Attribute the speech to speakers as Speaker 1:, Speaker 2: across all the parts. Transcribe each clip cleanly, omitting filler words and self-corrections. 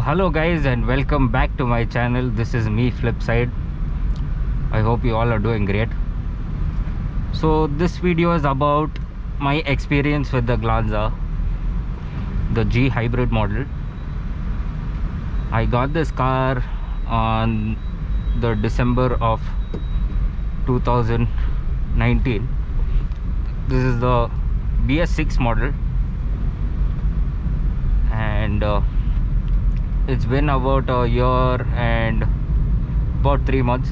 Speaker 1: Hello guys and welcome back to my channel. This is me, Flipside. I hope you all are doing great. So this video is about my experience with the Glanza, the G hybrid model. I got this car on the December of 2019. This is the BS6 model, and it's been about a year and about 3 months.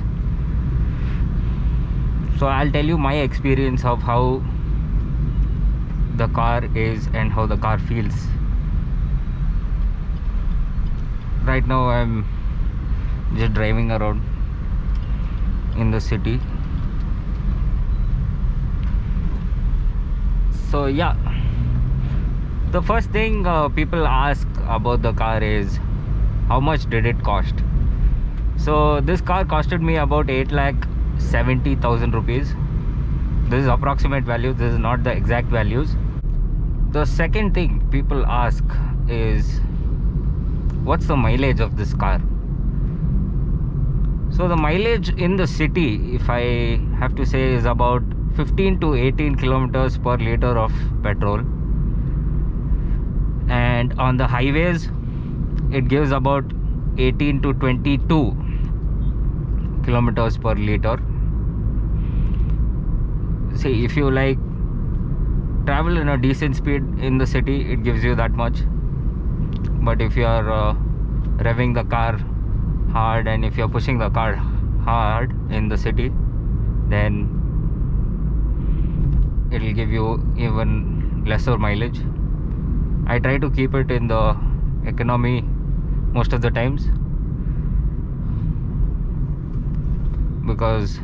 Speaker 1: So I'll tell you my experience of how the car is and how the car feels. Right now I'm just driving around in the city. So yeah, the first thing people ask about the car is how much did it cost. So this car costed me about 8,70,000 rupees. This is approximate value, this is not the exact values. The second thing people ask is what's the mileage of this car. So the mileage in the city, if I have to say, is about 15 to 18 kilometers per liter of petrol, and on the highways it gives about 18 to 22 kilometers per liter. See, if you like travel in a decent speed in the city, it gives you that much. But if you are revving the car hard and if you're pushing the car hard in the city, then it will give you even lesser mileage. I try to keep it in the economy most of the times, because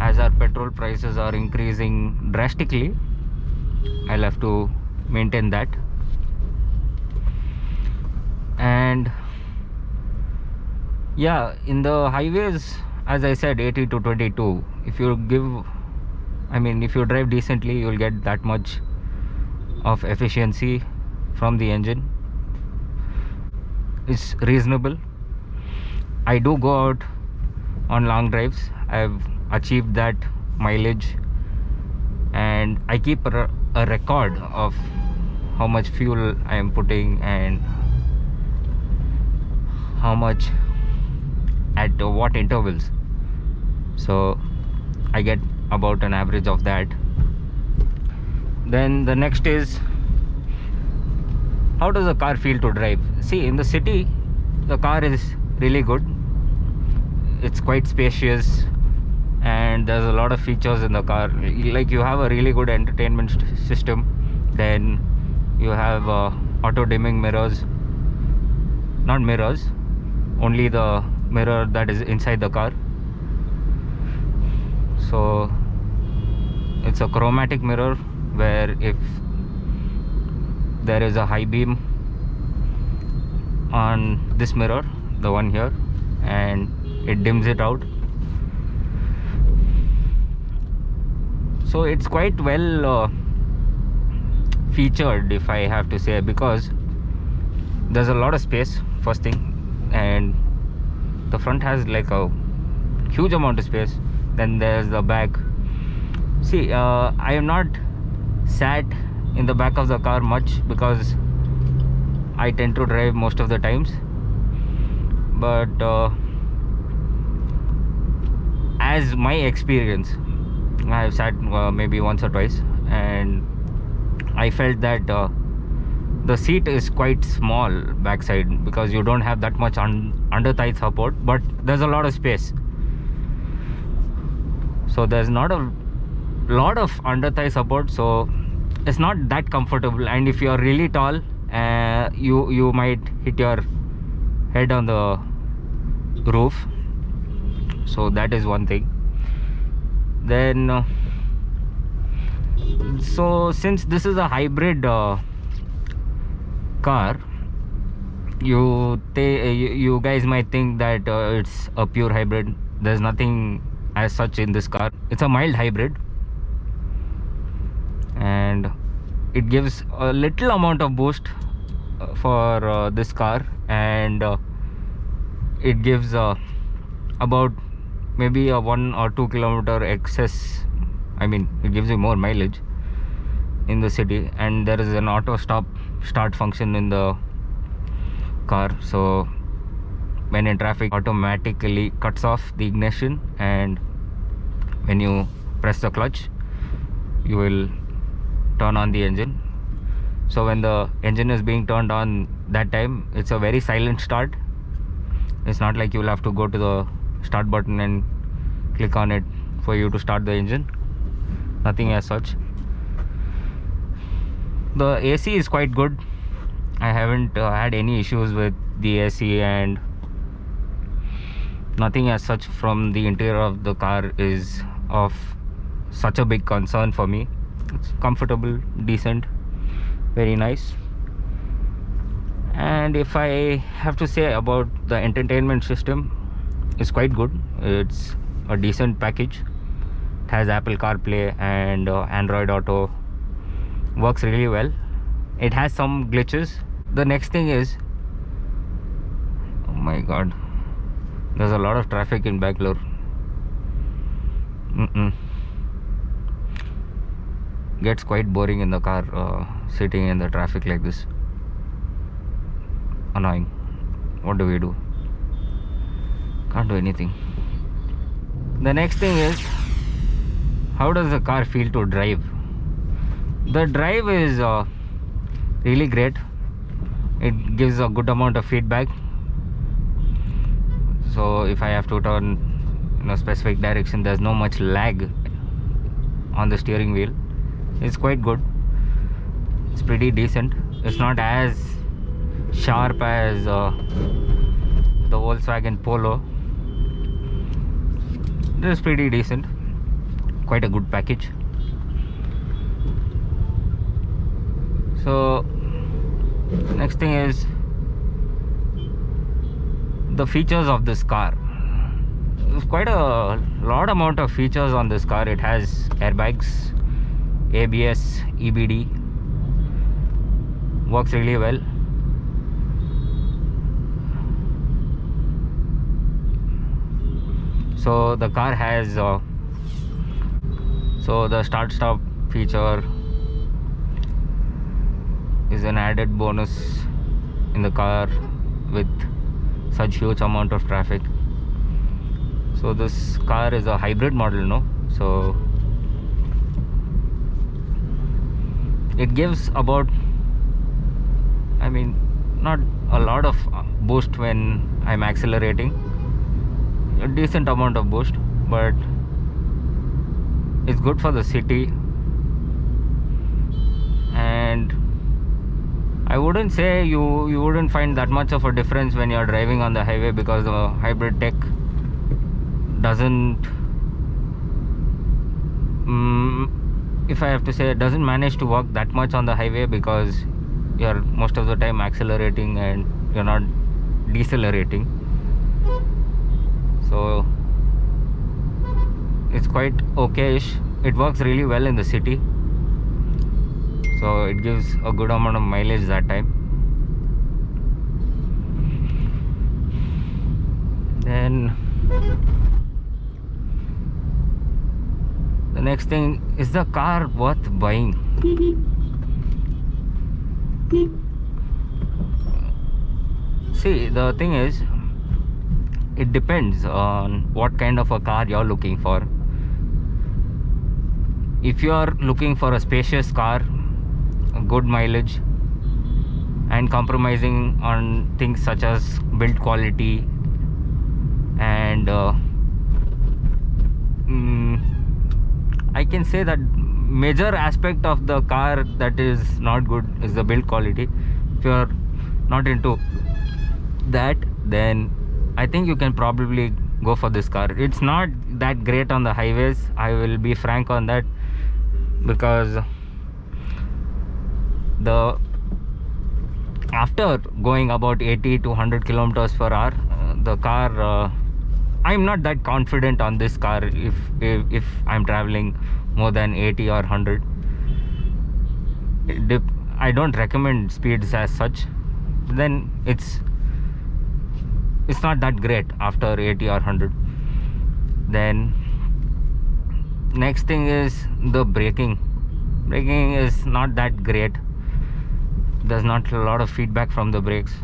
Speaker 1: as our petrol prices are increasing drastically, I'll have to maintain that. And yeah, in the highways, as I said, 80 to 22. If you drive decently, you'll get that much of efficiency from the engine. It's reasonable. I do go out on long drives. I've achieved that mileage, and I keep a record of how much fuel I am putting and how much at what intervals. So I get about an average of that. Then the next is, how does the car feel to drive? See, in the city the car is really good. It's quite spacious and there's a lot of features in the car. Like, you have a really good entertainment system. Then you have auto dimming mirrors, not mirrors, only the mirror that is inside the car. So it's a chromatic mirror, where if there is a high beam on this mirror, the one here, and it dims it out. So it's quite well featured, if I have to say, because there's a lot of space, first thing, and the front has like a huge amount of space. Then there's the back. See, I am not sat in the back of the car much because I tend to drive most of the times, but as my experience, I have sat maybe once or twice, and I felt that the seat is quite small backside, because you don't have that much under thigh support, but there's a lot of space. So there's not a lot of under thigh support, so it's not that comfortable. And if you're really tall, you might hit your head on the roof. So that is one thing. Then so since this is a hybrid car, you guys might think that it's a pure hybrid. There's nothing as such in this car. It's a mild hybrid, and it gives a little amount of boost for this car, and it gives about maybe a 1 or 2 kilometer excess. I mean, it gives you more mileage in the city, and there is an auto start function in the car, so when in traffic automatically cuts off the ignition, and when you press the clutch you will turn on the engine. So when the engine is being turned on, that time it's a very silent start. It's not like you will have to go to the start button and click on it for you to start the engine. Nothing as such. The AC is quite good. I haven't had any issues with the AC, and nothing as such from the interior of the car is of such a big concern for me. It's comfortable, decent, very nice. And if I have to say about the entertainment system, it's quite good. It's a decent package. It has Apple CarPlay and Android Auto. Works really well. It has some glitches. The next thing is, oh my god, there's a lot of traffic in Bangalore. Gets quite boring in the car, sitting in the traffic like this. Annoying. What do we do? Can't do anything. The next thing is, how does the car feel to drive? The drive is really great. It gives a good amount of feedback. So if I have to turn in a specific direction, there's no much lag on the steering wheel. It's quite good. It's pretty decent. It's not as sharp as the Volkswagen Polo. It's pretty decent. Quite a good package. So next thing is the features of this car. There's quite a lot amount of features on this car. It has airbags, ABS, EBD. Works really well. So the car has so the start stop feature is an added bonus in the car with such huge amount of traffic. So this car is a hybrid model, no? So it gives about, I mean, not a lot of boost when I'm accelerating. A decent amount of boost, but it's good for the city. And I wouldn't say you wouldn't find that much of a difference when you're driving on the highway, because the hybrid tech doesn't, if I have to say, it doesn't manage to work that much on the highway, because you're most of the time accelerating and you're not decelerating. So it's quite okay-ish. It works really well in the city, so it gives a good amount of mileage that time. Then the next thing, is the car worth buying? See, the thing is, it depends on what kind of a car you're looking for. If you're looking for a spacious car, a good mileage, and compromising on things such as build quality and I can say that major aspect of the car that is not good is the build quality. If you're not into that, then I think you can probably go for this car. It's not that great on the highways, I will be frank on that, because after going about 80 to 100 kilometers per hour, the car, I'm not that confident on this car if I'm traveling more than 80 or 100. I don't recommend speeds as such. Then it's it's not that great after 80 or 100. Then next thing is the braking is not that great. There's not a lot of feedback from the brakes.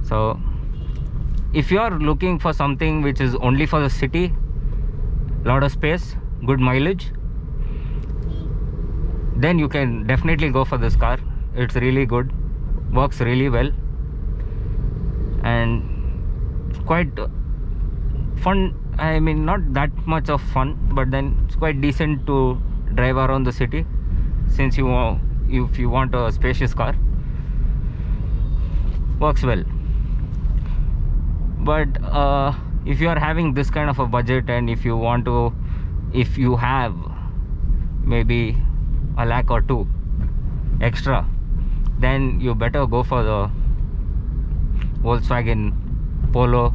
Speaker 1: So if you are looking for something which is only for the city, lot of space, good mileage, then you can definitely go for this car. It's really good, works really well, and quite fun. I mean, not that much of fun, but then it's quite decent to drive around the city, since if you want a spacious car, works well. But if you are having this kind of a budget, and if you have maybe a lakh or two extra, then you better go for the Volkswagen Polo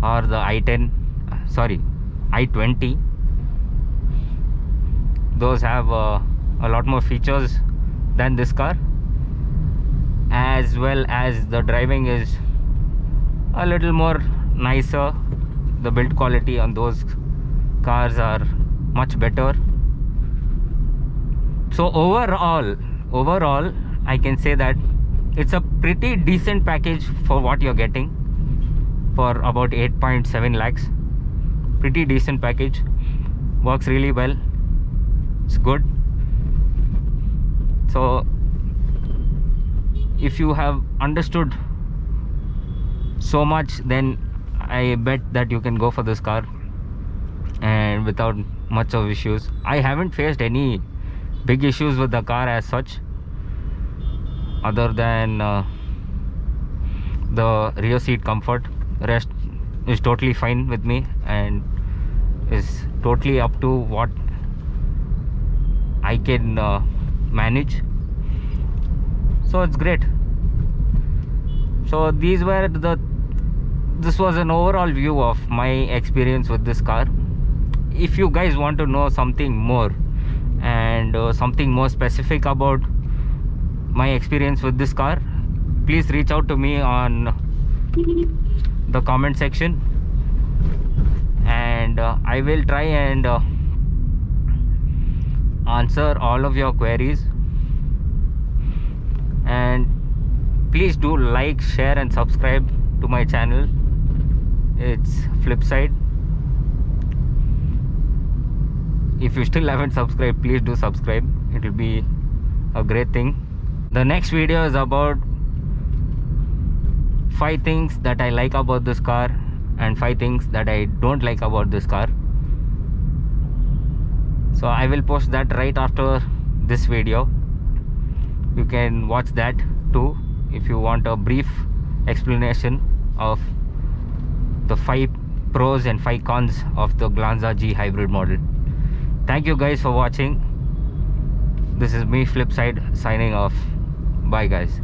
Speaker 1: or the i20. Those have a lot more features than this car, as well as the driving is a little more nicer. The build quality on those cars are much better. So overall I can say that it's a pretty decent package for what you're getting for about 8.7 lakhs. Pretty decent package, works really well, it's good. So if you have understood so much, then I bet that you can go for this car and without much of issues. I haven't faced any big issues with the car as such, other than the rear seat comfort. Rest is totally fine with me and is totally up to what I can manage, so it's great. So this was an overall view of my experience with this car. If you guys want to know something more and something more specific about my experience with this car, please reach out to me on the comment section, and I will try and answer all of your queries. And please do like, share and subscribe to my channel. It's Flipside. If you still haven't subscribed, please do subscribe. It will be a great thing. The next video is about 5 things that I like about this car and 5 things that I don't like about this car. So I will post that right after this video. You can watch that too if you want a brief explanation of the 5 pros and 5 cons of the Glanza G hybrid model. Thank you guys for watching. This is me, Flipside, signing off. Bye guys.